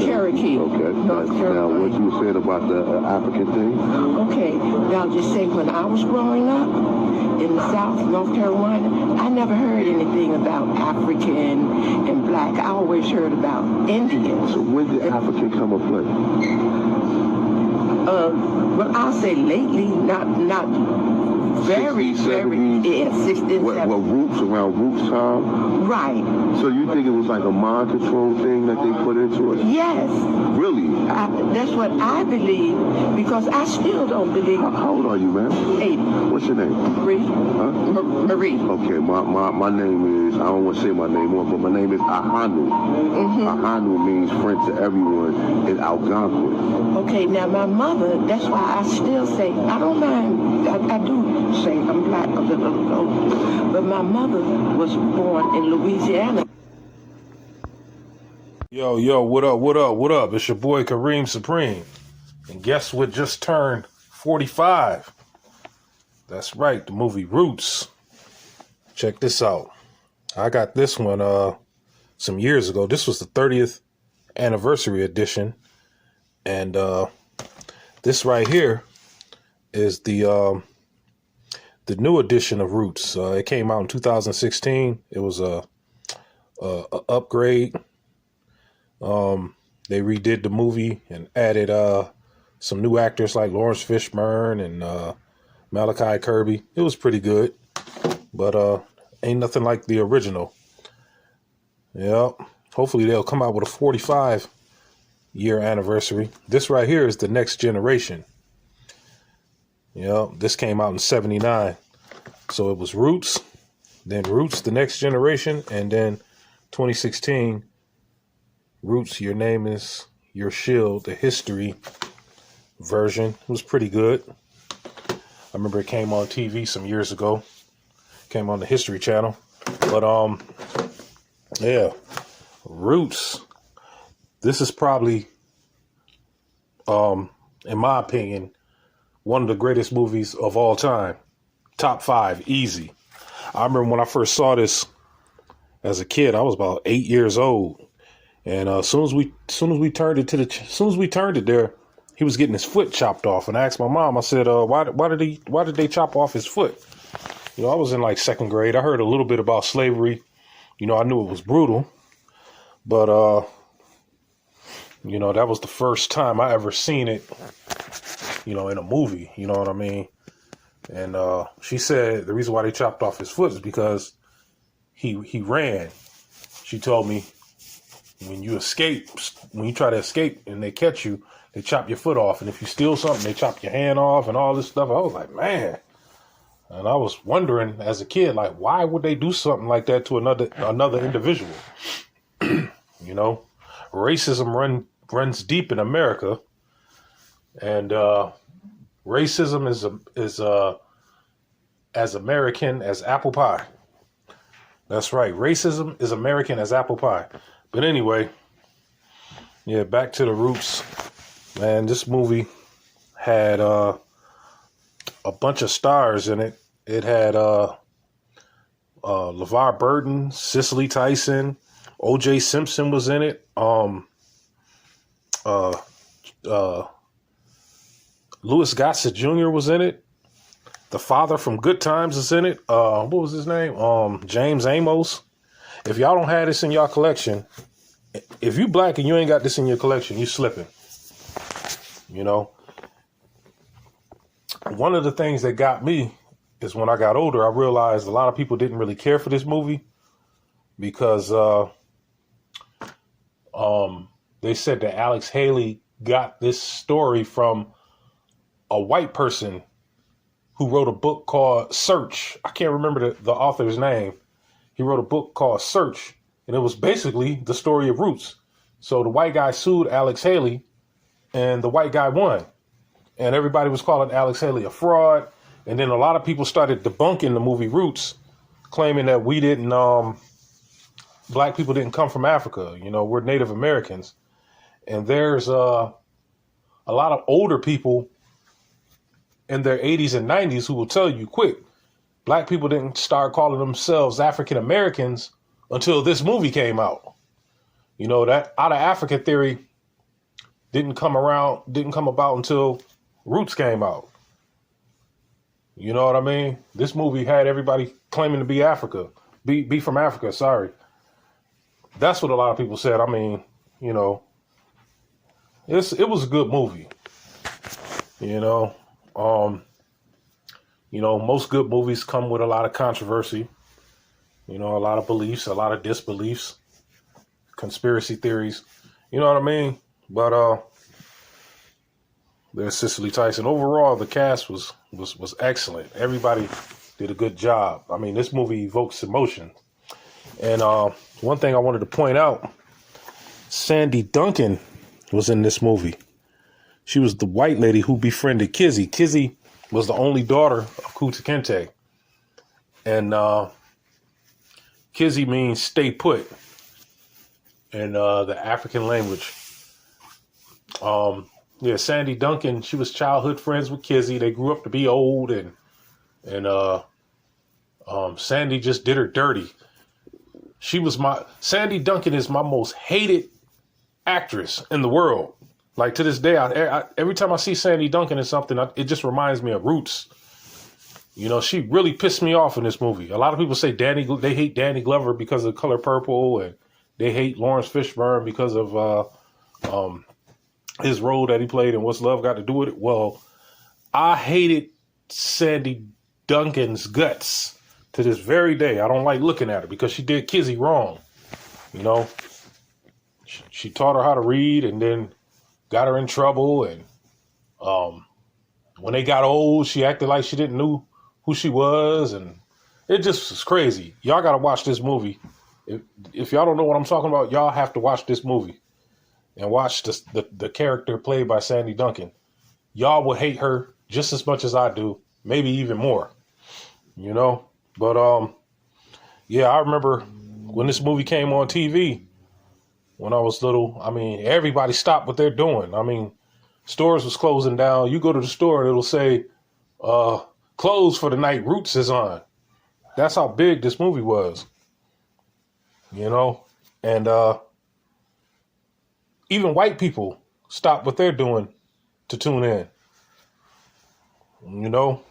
Cherokee. Okay. North Now, Carolina. what you said about the African thing? Okay, I'll just say when I was growing up in the South, North Carolina, I never heard anything about African and black. I always heard about Indians. So when did African come of play? Well, I'll say lately, not very, 60s, very, 70s? yeah, 60s, What Roots, around Roots time? Right. So you think it was like a mind control thing that they put into it? Yes. Really? That's what I believe, because I still don't believe. How old are you, man? 80. What's your name? Marie. Huh? Marie. Okay, my name is, I don't want to say my name on, but my name is Ahanu. Ahanu means friend to everyone in Algonquin. Okay, now my mother, that's why I still say, I don't mind, I do say I'm black a little, but my mother was born in Louisiana. Yo, what up? It's your boy Kareem Supreme. And guess what just turned 45? That's right, the movie Roots. Check this out. I got this one some years ago. This was the 30th anniversary edition. And this right here is the new edition of Roots. It came out in 2016. It was a upgrade. They redid the movie and added some new actors like Lawrence Fishburne and Malachi Kirby. It was pretty good, but ain't nothing like the original. Yep. Hopefully they'll come out with a 45-year anniversary. This right here is the next generation. Yep. This came out in 79. So it was Roots, then Roots, the next generation, and then 2016, Roots, Your Name Is Your Shield, the history version. It was pretty good. I remember it came on TV some years ago. Came on the History Channel. But yeah, Roots. This is probably, in my opinion, one of the greatest movies of all time. Top 5, easy. I remember when I first saw this as a kid, I was about 8 years old. And as soon as we turned it there, he was getting his foot chopped off. And I asked my mom, I said, why did they chop off his foot? You know, I was in like second grade. I heard a little bit about slavery. You know, I knew it was brutal, but you know, that was the first time I ever seen it, you know, in a movie, you know what I mean? And she said the reason why they chopped off his foot is because he ran. She told me, when you try to escape and they catch you, they chop your foot off. And if you steal something, they chop your hand off and all this stuff. I was like, man. And I was wondering as a kid, like, why would they do something like that to another individual? You know, racism runs deep in America. And racism is as American as apple pie. That's right. Racism is American as apple pie. But anyway, yeah, back to the Roots. Man, this movie had a bunch of stars in it. It had LeVar Burton, Cicely Tyson, O.J. Simpson was in it. Louis Gossett Jr. was in it. The father from Good Times is in it. What was his name? James Amos. If y'all don't have this in your collection, if you black and you ain't got this in your collection, you slipping. You know, one of the things that got me is when I got older, I realized a lot of people didn't really care for this movie because they said that Alex Haley got this story from a white person who wrote a book called Search. I can't remember the author's name. He wrote a book called Search, and it was basically the story of Roots. So the white guy sued Alex Haley, and the white guy won. And everybody was calling Alex Haley a fraud. And then a lot of people started debunking the movie Roots, claiming that we didn't, black people didn't come from Africa. You know, we're Native Americans. And there's a lot of older people in their 80s and 90s who will tell you quick, black people didn't start calling themselves African Americans until this movie came out. You know, that out of Africa theory didn't come about until Roots came out. You know what I mean? This movie had everybody claiming to be be from Africa, sorry. That's what a lot of people said. I mean, you know, it was a good movie. You know, most good movies come with a lot of controversy. You know, a lot of beliefs, a lot of disbeliefs, conspiracy theories. You know what I mean? But there's Cicely Tyson. Overall, the cast was excellent. Everybody did a good job. I mean, this movie evokes emotion. And one thing I wanted to point out, Sandy Duncan was in this movie. She was the white lady who befriended Kizzy. Kizzy was the only daughter of Kunta Kinte. And Kizzy means stay put in the African language. Sandy Duncan, she was childhood friends with Kizzy. They grew up to be old, and Sandy just did her dirty. Sandy Duncan is my most hated actress in the world. Like, to this day, every time I see Sandy Duncan in something, it just reminds me of Roots. You know, she really pissed me off in this movie. A lot of people say they hate Danny Glover because of Color Purple, and they hate Lawrence Fishburne because of his role that he played in What's Love Got to Do with It. Well, I hated Sandy Duncan's guts to this very day. I don't like looking at her because she did Kizzy wrong. You know, she taught her how to read and then got her in trouble. And when they got old, she acted like she didn't know who she was. And it just was crazy. Y'all got to watch this movie. If y'all don't know what I'm talking about, y'all have to watch this movie and watch the character played by Sandy Duncan. Y'all will hate her just as much as I do, maybe even more, you know? But, I remember when this movie came on TV when I was little. I mean, everybody stopped what they're doing. I mean, stores was closing down. You go to the store and it'll say, closed for the night, Roots is on. That's how big this movie was, you know? And even white people stopped what they're doing to tune in, you know?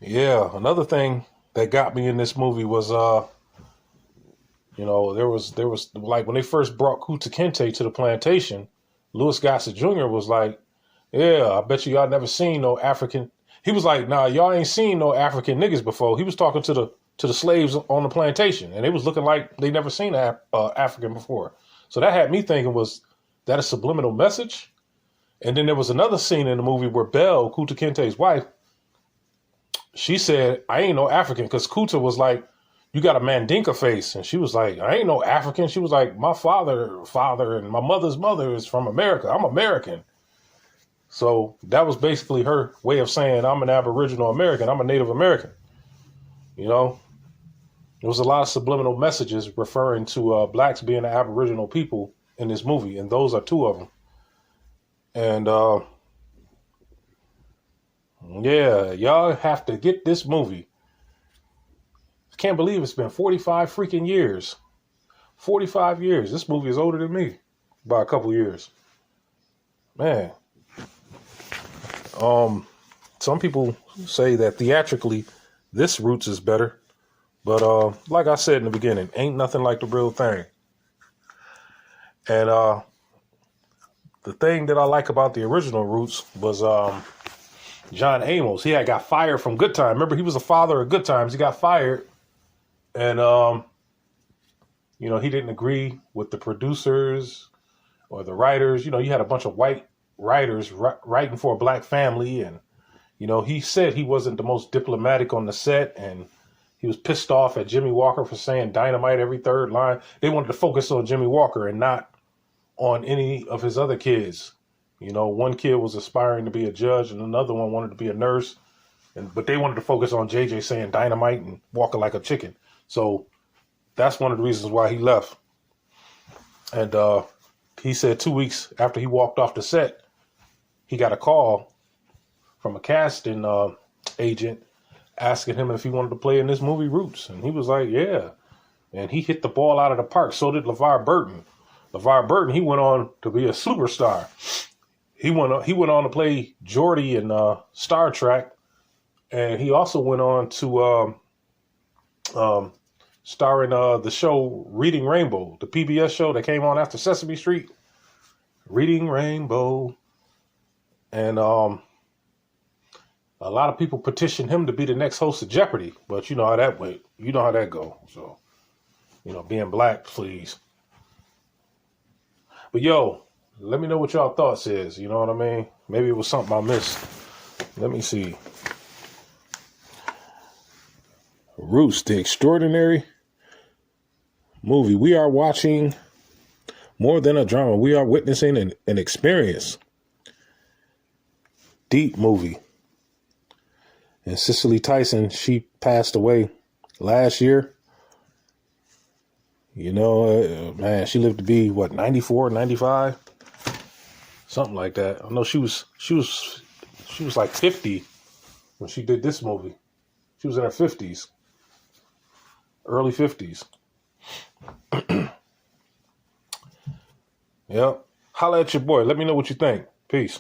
Yeah, another thing that got me in this movie was, there was like when they first brought Kunta Kinte to the plantation, Louis Gossett Jr. was like, yeah, I bet y'all never seen no African. He was like, nah, y'all ain't seen no African niggas before. He was talking to the slaves on the plantation, and they was looking like they never seen African before. So that had me thinking, was that a subliminal message? And then there was another scene in the movie where Belle, Kunta Kinte's wife, she said, I ain't no African, because Kunta was like, you got a Mandinka face. And she was like, I ain't no African. She was like, my father and my mother's mother is from America. I'm American. So that was basically her way of saying, I'm an Aboriginal American. I'm a Native American. You know, there was a lot of subliminal messages referring to blacks being the Aboriginal people in this movie. And those are two of them. And, y'all have to get this movie. I can't believe it's been 45 freaking years. 45 years. This movie is older than me by a couple years. Man. Some people say that theatrically this Roots is better. But like I said in the beginning, ain't nothing like the real thing. And the thing that I like about the original Roots was John Amos. He had got fired from Good Time. Remember, he was a father of Good Times. He got fired. And, he didn't agree with the producers or the writers. You know, you had a bunch of white writers writing for a black family. And, he said he wasn't the most diplomatic on the set. And he was pissed off at Jimmy Walker for saying dynamite every third line. They wanted to focus on Jimmy Walker and not on any of his other kids. You know, one kid was aspiring to be a judge and another one wanted to be a nurse. But they wanted to focus on JJ saying dynamite and walking like a chicken. So that's one of the reasons why he left. And he said 2 weeks after he walked off the set, he got a call from a casting agent asking him if he wanted to play in this movie Roots. And he was like, yeah. And he hit the ball out of the park. So did LeVar Burton. LeVar Burton, he went on to be a superstar. He went on to play Geordi in Star Trek, and he also went on to star in the show Reading Rainbow, the PBS show that came on after Sesame Street. Reading Rainbow, and a lot of people petitioned him to be the next host of Jeopardy, but you know how that went. You know how that go. So, being black, please. But yo, let me know what y'all thoughts is. You know what I mean? Maybe it was something I missed. Let me see. Roots, the extraordinary movie. We are watching more than a drama. We are witnessing an experience. Deep movie. And Cicely Tyson, she passed away last year. Man, she lived to be, 94, 95? Something like that. I know she was like 50 when she did this movie. She was in her 50s. Early 50s. Yep. Holla at your boy. Let me know what you think. Peace.